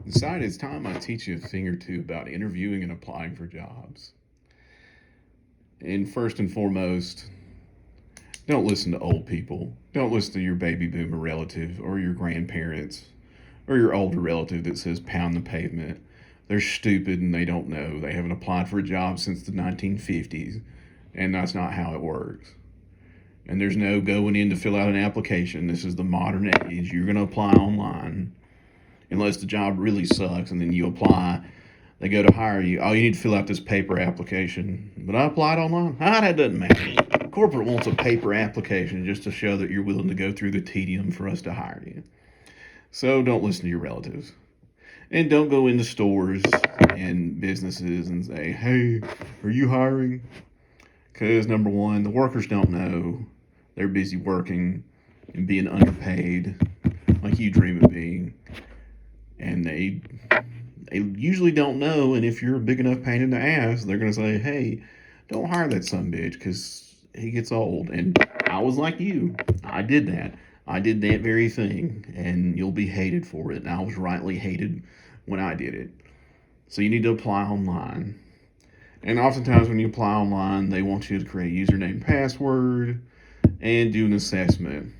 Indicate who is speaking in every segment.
Speaker 1: Decided it's time I teach you a thing or two about interviewing and applying for jobs. And first and foremost, don't listen to old people. Don't listen to your baby boomer relative or your grandparents or your older relative that says pound the pavement. They're stupid and they don't know. They haven't applied for a job since the 1950s, and that's not how it works. And there's no going in to fill out an application. This is the modern age. You're going to apply online unless the job really sucks, and then you apply. They go to hire you. Oh, you need to fill out this paper application. But I applied online. Ah, that doesn't matter. Corporate wants a paper application just to show that you're willing to go through the tedium for us to hire you. So don't listen to your relatives. And don't go into stores and businesses and say, hey, are you hiring? Because number one, the workers don't know. They're busy working and being underpaid like you dream of being. And they usually don't know. And if you're a big enough pain in the ass, they're going to say, hey, don't hire that son bitch because he gets old. And I was like you. I did that. I did that very thing. And you'll be hated for it. And I was rightly hated when I did it. So you need to apply online. And oftentimes when you apply online, they want you to create a username and password and do an assessment.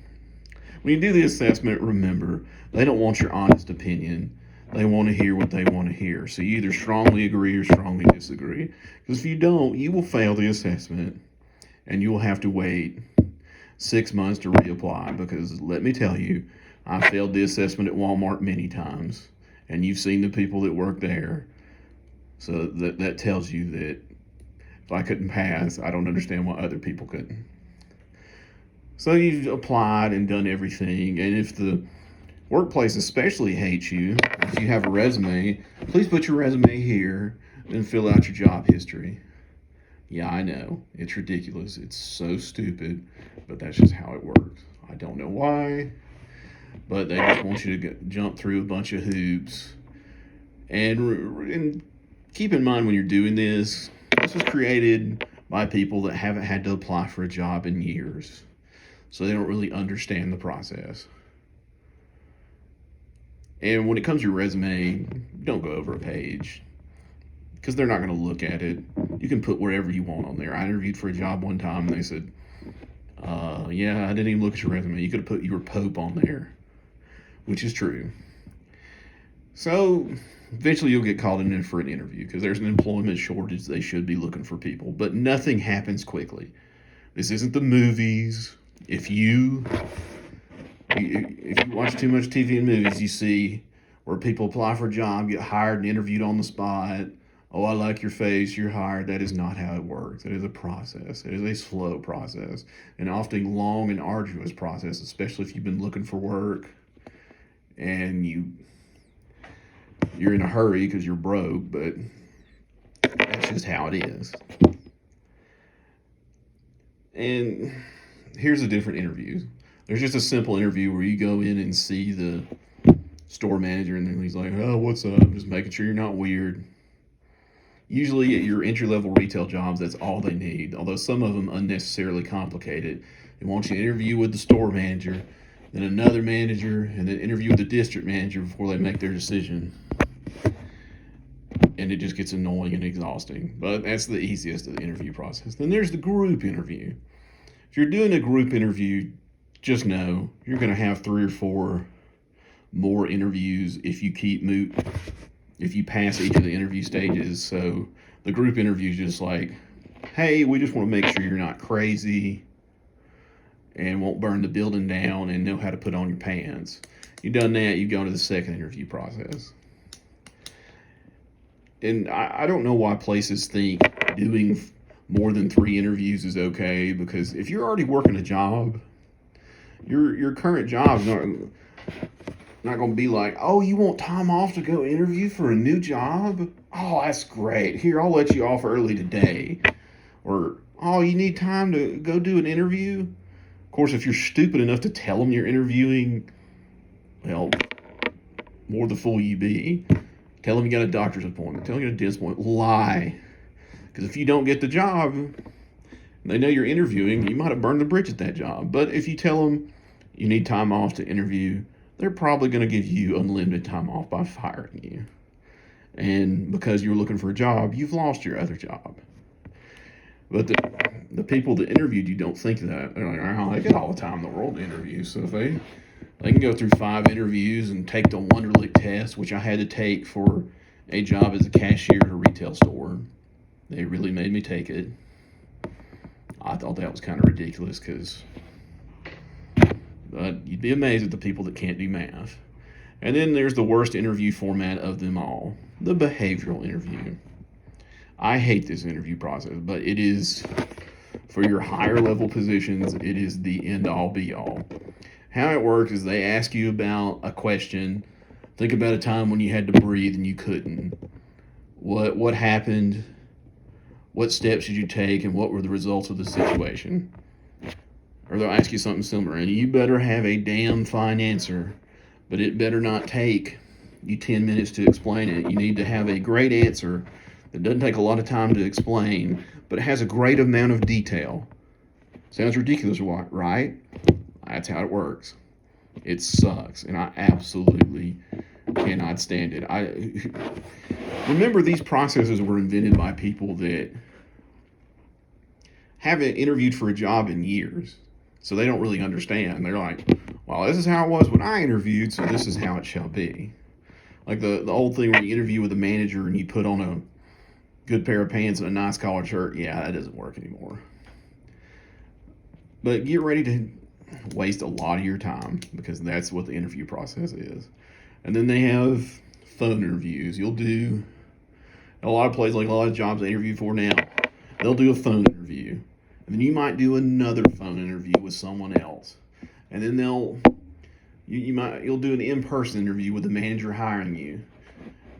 Speaker 1: When you do the assessment, remember, they don't want your honest opinion. They want to hear what they want to hear. So you either strongly agree or strongly disagree. Because if you don't, you will fail the assessment and you will have to wait 6 months to reapply. Because let me tell you, I failed the assessment at Walmart many times. And you've seen the people that work there. So that tells you that if I couldn't pass, I don't understand why other people couldn't. So you've applied and done everything. And if the workplace especially hates you, if you have a resume, please put your resume here and fill out your job history. Yeah, I know. It's ridiculous. It's so stupid, but that's just how it works. I don't know why, but they just want you to jump through a bunch of hoops. And keep in mind when you're doing this was created by people that haven't had to apply for a job in years. So they don't really understand the process. And when it comes to your resume, don't go over a page because they're not going to look at it. You can put wherever you want on there. I interviewed for a job one time and they said, yeah, I didn't even look at your resume. You could have put your Pope on there, which is true. So eventually you'll get called in for an interview because there's an employment shortage. They should be looking for people, but nothing happens quickly. This isn't the movies. If you watch too much TV and movies, you see where people apply for a job, get hired and interviewed on the spot. Oh, I like your face, you're hired. That is not how it works. It is a process. It is a slow process, and often long and arduous process, especially if you've been looking for work and you're in a hurry because you're broke, but that's just how it is. And here's the different interviews. There's just a simple interview where you go in and see the store manager, and then he's like, oh, what's up? Just making sure you're not weird. Usually at your entry-level retail jobs, that's all they need, although some of them unnecessarily complicated. They want you to interview with the store manager, then another manager, and then interview with the district manager before they make their decision. And it just gets annoying and exhausting. But that's the easiest of the interview process. Then there's the group interview. If you're doing a group interview, just know you're going to have 3 or 4 more interviews if you pass each of the interview stages. So the group interview is just like, hey, we just want to make sure you're not crazy and won't burn the building down and know how to put on your pants. You've done that, you go into the second interview process. And I don't know why places think doing more than 3 interviews is okay, because if you're already working a job, your current job's not going to be like, oh, you want time off to go interview for a new job? Oh, that's great. Here, I'll let you off early today. Or, oh, you need time to go do an interview? Of course, if you're stupid enough to tell them you're interviewing, well, more the fool you be. Tell them you got a doctor's appointment. Tell them you got a dentist appointment. Lie. Because if you don't get the job, they know you're interviewing, you might have burned the bridge at that job. But if you tell them you need time off to interview, they're probably going to give you unlimited time off by firing you. And because you're looking for a job, you've lost your other job. But the people that interviewed you don't think that. They're like, oh, they get all the time in the world to interview. So if they can go through 5 interviews and take the Wonderlic test, which I had to take for a job as a cashier at a retail store. They really made me take it. I thought that was kind of ridiculous but you'd be amazed at the people that can't do math. And then there's the worst interview format of them all, the behavioral interview. I hate this interview process, but it is, for your higher level positions, it is the end all be all. How it works is they ask you about a question. Think about a time when you had to breathe and you couldn't. What happened? What steps did you take, and what were the results of the situation? Or they'll ask you something similar, and you better have a damn fine answer, but it better not take you 10 minutes to explain it. You need to have a great answer that doesn't take a lot of time to explain, but it has a great amount of detail. Sounds ridiculous, right? That's how it works. It sucks, and I absolutely cannot stand it. I remember these processes were invented by people that haven't interviewed for a job in years, so they don't really understand. They're like, well, this is how it was when I interviewed, so this is how it shall be. Like the old thing where you interview with a manager and you put on a good pair of pants and a nice collared shirt. Yeah, that doesn't work anymore. But get ready to waste a lot of your time, because that's what the interview process is. And then they have phone interviews. You'll do a lot of places, like a lot of jobs I interview for now, they'll do a phone interview. And then you might do another phone interview with someone else. And then you'll do an in-person interview with the manager hiring you.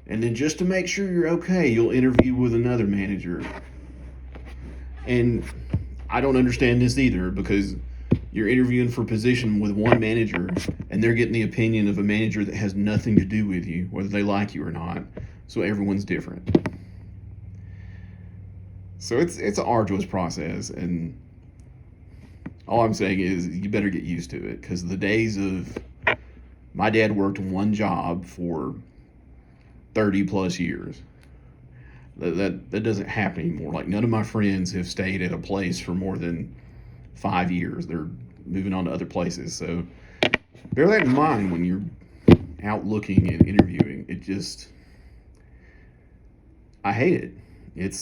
Speaker 1: And then just to make sure you're okay, you'll interview with another manager. And I don't understand this either, because you're interviewing for a position with one manager and they're getting the opinion of a manager that has nothing to do with you, whether they like you or not. So everyone's different. So it's an arduous process, and all I'm saying is you better get used to it, because the days of my dad worked one job for 30 plus years. That doesn't happen anymore. Like, none of my friends have stayed at a place for more than 5 years. They're moving on to other places. So bear that in mind when you're out looking and interviewing. I hate it.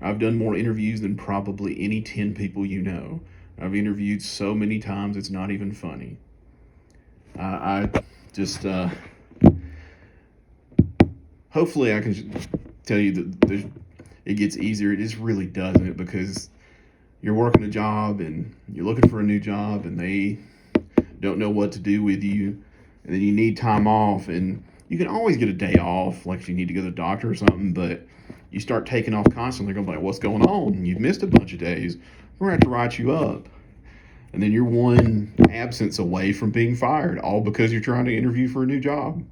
Speaker 1: I've done more interviews than probably any 10 people you know. I've interviewed so many times it's not even funny. I just hopefully I can tell you that it gets easier. It just really doesn't, because you're working a job and you're looking for a new job and they don't know what to do with you, and then you need time off, and you can always get a day off, like if you need to go to the doctor or something, but you start taking off constantly. They're going to be like, what's going on? You've missed a bunch of days. We're going to have to write you up. And then you're one absence away from being fired, all because you're trying to interview for a new job.